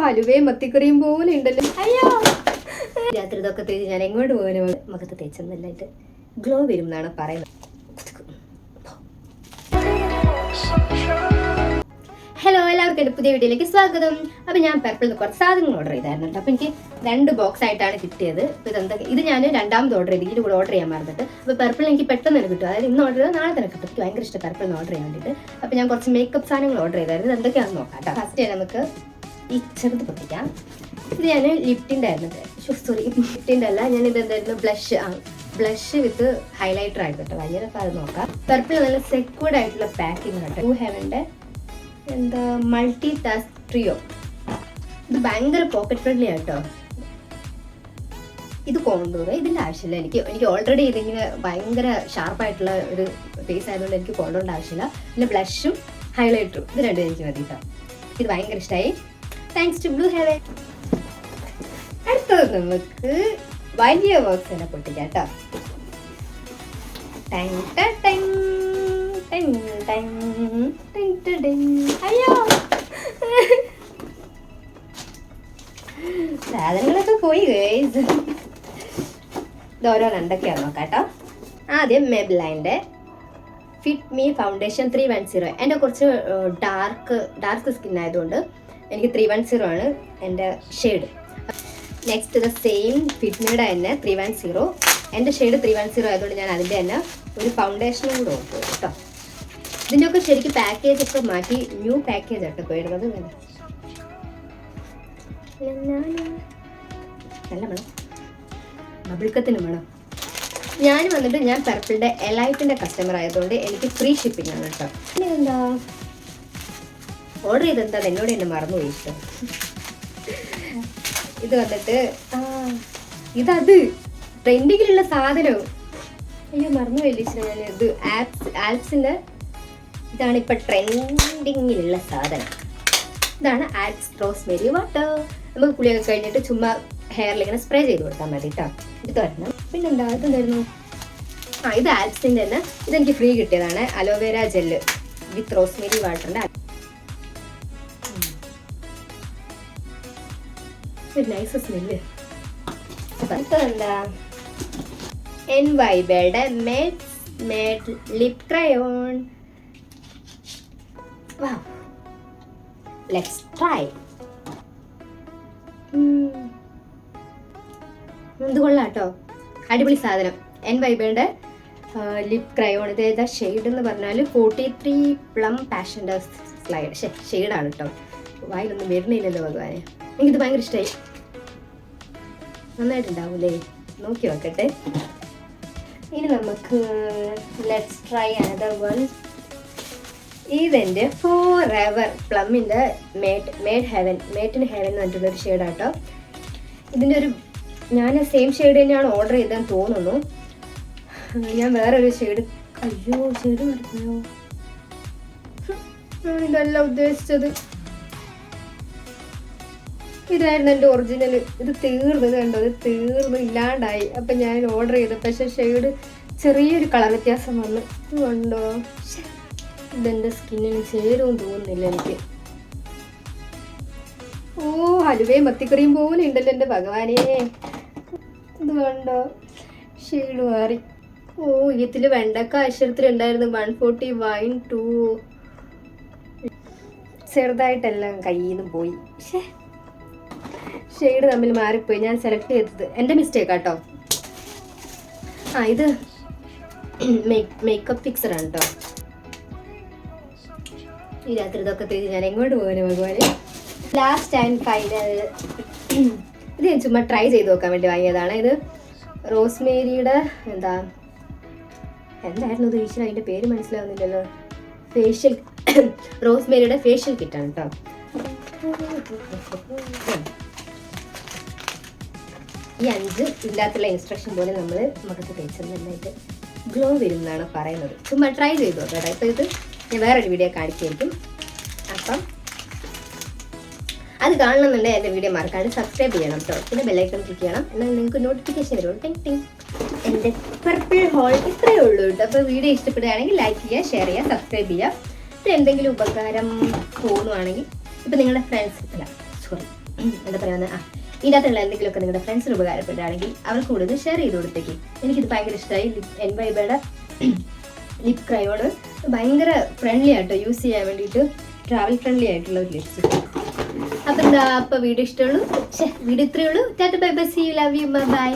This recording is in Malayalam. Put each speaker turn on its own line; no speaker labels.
ഹലുവയും മത്തിക്കറിയും പോലെ ഉണ്ടല്ലോ. അയ്യോ, രാത്രി ഇതൊക്കെ തേച്ച് ഞാൻ എങ്ങോട്ട് പോകാനും മുഖത്ത് തേച്ചെന്നല്ലായിട്ട് ഗ്ലോ വരും എന്നാണ് പറയുന്നത്. ഹലോ, എല്ലാവർക്കും എൻ്റെ പുതിയ വീഡിയോയിലേക്ക് സ്വാഗതം. അപ്പം ഞാൻ പെർപ്പിൾ നിന്ന് കുറച്ച് സാധനങ്ങൾ ഓർഡർ ചെയ്തായിരുന്നു കേട്ടോ. അപ്പം എനിക്ക് 2 ബോക്സ് ആയിട്ടാണ് കിട്ടിയത്. അപ്പോൾ ഇത് ഞാൻ രണ്ടാമത് ഓർഡർ ചെയ്ത് ഇതിൻ്റെ കൂടെ ഓർഡർ ചെയ്യാൻ മറന്നിട്ട്. അപ്പോൾ പെർപ്പിൾ എനിക്ക് പെട്ടെന്ന് തന്നെ കിട്ടും. അതായത് ഇന്ന് ഓർഡർ ചെയ്താൽ നാളെ തന്നെ കിട്ടും. എനിക്ക് ഭയങ്കര ഇഷ്ടം പെർപ്പിൾ നിന്ന് ഓർഡർ ചെയ്യാൻ വേണ്ടിയിട്ട്. അപ്പോൾ ഞാൻ കുറച്ച് മേക്കപ്പ് സാധനങ്ങൾ ഓർഡർ ചെയ്തായിരുന്നു. എന്തൊക്കെയാണെന്ന് നോക്കാം കേട്ടോ. ഫസ്റ്റ് നമുക്ക് ഈ ചെറുത് പൊട്ടിക്കാം. ഇത് ഞാൻ ലിപ്റ്റിൻ്റെ ആയിരുന്നു. സോറി, ലിപ്റ്റിൻ്റെ അല്ല, ഞാൻ ഇത് എന്തായിരുന്നു ബ്ലഷ് വിത്ത് ഹൈലൈറ്റർ ആയിരുന്നു കേട്ടോ. വലിയതൊക്കെ അത് നോക്കാം. പെർപ്പിൾ നല്ല സെക്യൂർഡ് ആയിട്ടുള്ള പാക്കിംഗ് കേട്ടോ. ടു ഹെവൻ്റെ എന്താ മൾട്ടി ടാസ്ക് ട്രിയോ. ഇത് ഭയങ്കര പോക്കറ്റ് ഫ്രണ്ട്ലി ആട്ടോ. ഇത് കോണ്ടൂർ ഇതിൻ്റെ ആവശ്യമില്ല. എനിക്ക് ഓൾറെഡി ഇതിങ്ങനെ ഭയങ്കര ഷാർപ്പായിട്ടുള്ള ഒരു ഫേസ് ആയതുകൊണ്ട് എനിക്ക് കോണ്ടൂറിൻ്റെ ആവശ്യമില്ല. പിന്നെ ബ്ലഷും ഹൈലൈറ്ററും ഇത് രണ്ടും എനിക്ക് മതി കേട്ടോ. ഇത് ഭയങ്കര ഇഷ്ടമായി. Thanks to blue heaven. അടുത്തത് നമുക്ക് വലിയ ബോക്സ് തന്നെ പൊട്ടിക്കാം കേട്ടോ. അയ്യോ, സാധനങ്ങളൊക്കെ പോയി. ഇത് ഓരോന്ന് എന്തൊക്കെയാണ് നോക്കാം കേട്ടോ. ആദ്യം മെബ്ലൈൻ്റെ ഫിറ്റ് മീ ഫൗണ്ടേഷൻ 310. എൻ്റെ കുറച്ച് ഡാർക്ക് സ്കിൻ ആയതുകൊണ്ട് എനിക്ക് 310 ആണ് എൻ്റെ ഷെയ്ഡ്. നെക്സ്റ്റ് ദ സെയിം ഫിറ്റ്മിയുടെ തന്നെ 310. എൻ്റെ ഷെയ്ഡ് 310 ആയതുകൊണ്ട് ഞാൻ അതിൻ്റെ തന്നെ ഒരു ഫൗണ്ടേഷനും കൂടെ ഓർക്കും കേട്ടോ. ഇതിൻ്റെയൊക്കെ ശരിക്കും പാക്കേജൊക്കെ മാറ്റി ന്യൂ പാക്കേജ് ആട്ടോ പോയിരുന്നത്. നല്ല മണം, ബബിൾക്കത്തിന് മണം. ഞാൻ പെർപ്പിളിൻ്റെ എലൈറ്റിൻ്റെ കസ്റ്റമർ ആയതുകൊണ്ട് എനിക്ക് ഫ്രീ ഷിപ്പിംഗ് ആണ് കേട്ടോ. പിന്നെ എന്താ ഓർഡർ ചെയ്തെന്താ എന്നോട് എന്നെ മറന്നുപോയി ഇഷ്ടം. ഇത് വന്നിട്ട് ഇതത് ട്രെൻഡിങ്ങിലുള്ള സാധനവും. അയ്യോ, മറന്നുപോയില്ല ഇഷ്ടം. ഞാൻ ഇത് ആൽപ്സിൻ്റെ ഇതാണ് ഇപ്പം ട്രെൻഡിങ്ങിലുള്ള സാധനം. ഇതാണ് ആൽപ്സ് റോസ്മേരി വാട്ടർ. നമുക്ക് കുളിയൊക്കെ കഴിഞ്ഞിട്ട് ചുമ്മാ ഹെയറിൽ ഇങ്ങനെ സ്പ്രേ ചെയ്ത് കൊടുത്താൽ മതി കേട്ടോ. ഇത് വരണം. പിന്നെന്താ ഇതെന്തായിരുന്നു? ഇത് ആൽപ്സിൻ്റെ തന്നെ. ഇതെനിക്ക് ഫ്രീ കിട്ടിയതാണ്. അലോവേര ജെല്ല് വിത്ത് റോസ്മേരി വാട്ടറിൻ്റെ ഒരു നൈസ് സ്മെല്ല്. എന്താ NYBയുടെ made lip crayon. Wow, let's try. ഇത് കൊള്ളാം കേട്ടോ, അടിപൊളി സാധനം. NYBയുടെ ലിപ് ക്രയോൺ. ഇത് ഏതാ ഷെയ്ഡ് എന്ന് പറഞ്ഞാൽ 43 പ്ലം പാഷൻ്റെ ഷെയ്ഡാണ് കേട്ടോ. വായിലൊന്നും വരുന്നില്ലല്ലോ ഭഗവാനെ. എനിക്കിത് ഭയങ്കര ഇഷ്ടമായി. നന്നായിട്ടുണ്ടാവൂലേ? നോക്കി നോക്കട്ടെ. ഇനി നമുക്ക് ലെറ്റ്സ് ട്രൈ അനദർ വൺ. ഇതെൻ്റെ ഫോറെവർ പ്ലമ്മിൻ്റെ മേഡ് ഹെവൻ എന്ന് പറഞ്ഞിട്ടുള്ളൊരു ഷെയ്ഡാട്ടോ. ഇതിൻ്റെ ഞാൻ സെയിം ഷെയ്ഡ് തന്നെയാണ് ഓർഡർ ചെയ്തതെന്ന് തോന്നുന്നു. ഞാൻ വേറൊരു ഷെയ്ഡ് നടക്കുന്നു. ഇതല്ല ഉദ്ദേശിച്ചത്. ഇതായിരുന്നു എൻ്റെ ഒറിജിനൽ. ഇത് തീർന്നത് കണ്ടോ? ഇത് തീർന്ന് ഇല്ലാണ്ടായി. അപ്പം ഞാൻ ഓർഡർ ചെയ്തു. പക്ഷേ ഷെയ്ഡ് ചെറിയൊരു കളർ വ്യത്യാസം വന്നു. കണ്ടോ? ഇതെൻ്റെ സ്കിന്നിന് ചേരുമെന്ന് തോന്നുന്നില്ല എനിക്ക്. ഓ, ഹലുവയും മത്തിക്കറിയും പോലെ ഉണ്ടല്ലോ എൻ്റെ ഭഗവാനെ. ഇത് കണ്ടോ? ഷെയ്ഡ് മാറി. ഓ, ഇതിൽ വെണ്ടക്ക അക്ഷരത്തിലുണ്ടായിരുന്നു 140 വൈൻ 2. ചെറുതായിട്ടെല്ലാം കയ്യിൽ നിന്ന് പോയി. ഷെയ്ഡ് തമ്മിൽ മാറിപ്പോയി. ഞാൻ സെലക്ട് ചെയ്തത് എൻ്റെ മിസ്റ്റേക്ക് കേട്ടോ. ഇത് മേക്കപ്പ് ഫിക്സറാണ് കേട്ടോ. ഈ രാത്രി ഇതൊക്കെ തേച്ച് ഞാൻ എങ്ങോട്ട് പോകാനും ഭഗവാന്. Last and final. ഇത് ഞാൻ ചുമ്മാ ട്രൈ ചെയ്ത് നോക്കാൻ വേണ്ടി വാങ്ങിയതാണ്. ഇത് റോസ്മേരിയുടെ എന്തായിരുന്നു ഇത്? ഈശ്വര, അതിൻ്റെ പേര് മനസ്സിലാവുന്നില്ലല്ലോ. റോസ്മേരിയുടെ ഫേഷ്യൽ കിറ്റാണ് കേട്ടോ. ഈ 5 ഇതിനകത്തുള്ള ഇൻസ്ട്രക്ഷൻ പോലെ നമ്മൾ മുഖത്ത് തേച്ചെന്നായിട്ട് ഗ്ലോ വരും എന്നാണ് പറയുന്നത്. ചുമ്മാ ട്രൈ ചെയ്തു നോക്കാം. ഇപ്പോൾ ഇത് ഞാൻ വേറൊരു വീഡിയോ കാണിച്ചായിരിക്കും. അപ്പം അത് കാണണമെന്നുണ്ടെങ്കിൽ എൻ്റെ വീഡിയോ മറക്കാണ്ട് സബ്സ്ക്രൈബ് ചെയ്യണം കേട്ടോ. പിന്നെ ബെല്ലൈക്കൺ ക്ലിക്ക് ചെയ്യണം. എന്നാൽ നിങ്ങൾക്ക് നോട്ടിഫിക്കേഷൻ വരും. ടിങ്. എൻ്റെ പെർപ്പിൾ ഹോൾ ഇത്രയേ ഉള്ളൂ കേട്ടോ. അപ്പോൾ വീഡിയോ ഇഷ്ടപ്പെടുകയാണെങ്കിൽ ലൈക്ക് ചെയ്യുക, ഷെയർ ചെയ്യുക, സബ്സ്ക്രൈബ് ചെയ്യുക. പിന്നെ എന്തെങ്കിലും ഉപകാരം തോന്നുവാണെങ്കിൽ ഇപ്പം നിങ്ങളുടെ ഫ്രണ്ട്സ് എന്താ പറയുക ഇതിൻ്റെ അകത്തുള്ള എന്തെങ്കിലുമൊക്കെ നിങ്ങളുടെ ഫ്രണ്ട്സിന് ഉപകാരപ്പെടുകയാണെങ്കിൽ അവർക്ക് കൂടെ ഇത് ഷെയർ ചെയ്ത് കൊടുത്തേക്ക്. എനിക്കിത് ഭയങ്കര ഇഷ്ടമായി. എൻവൈബയുടെ ലിപ് ക്രയോണ് ഭയങ്കര ഫ്രണ്ട്ലി ആട്ടോ യൂസ് ചെയ്യാൻ വേണ്ടിയിട്ട്, ട്രാവൽ ഫ്രണ്ട്ലി ആയിട്ടുള്ള ഒരു ലിപ്സ്റ്റിക്. അപ്പം വീഡിയോ ഇഷ്ടമുള്ളൂ, വീഡിയോ ഇത്രയേ ഉള്ളൂ. Tata bye bye, see you, love you, by.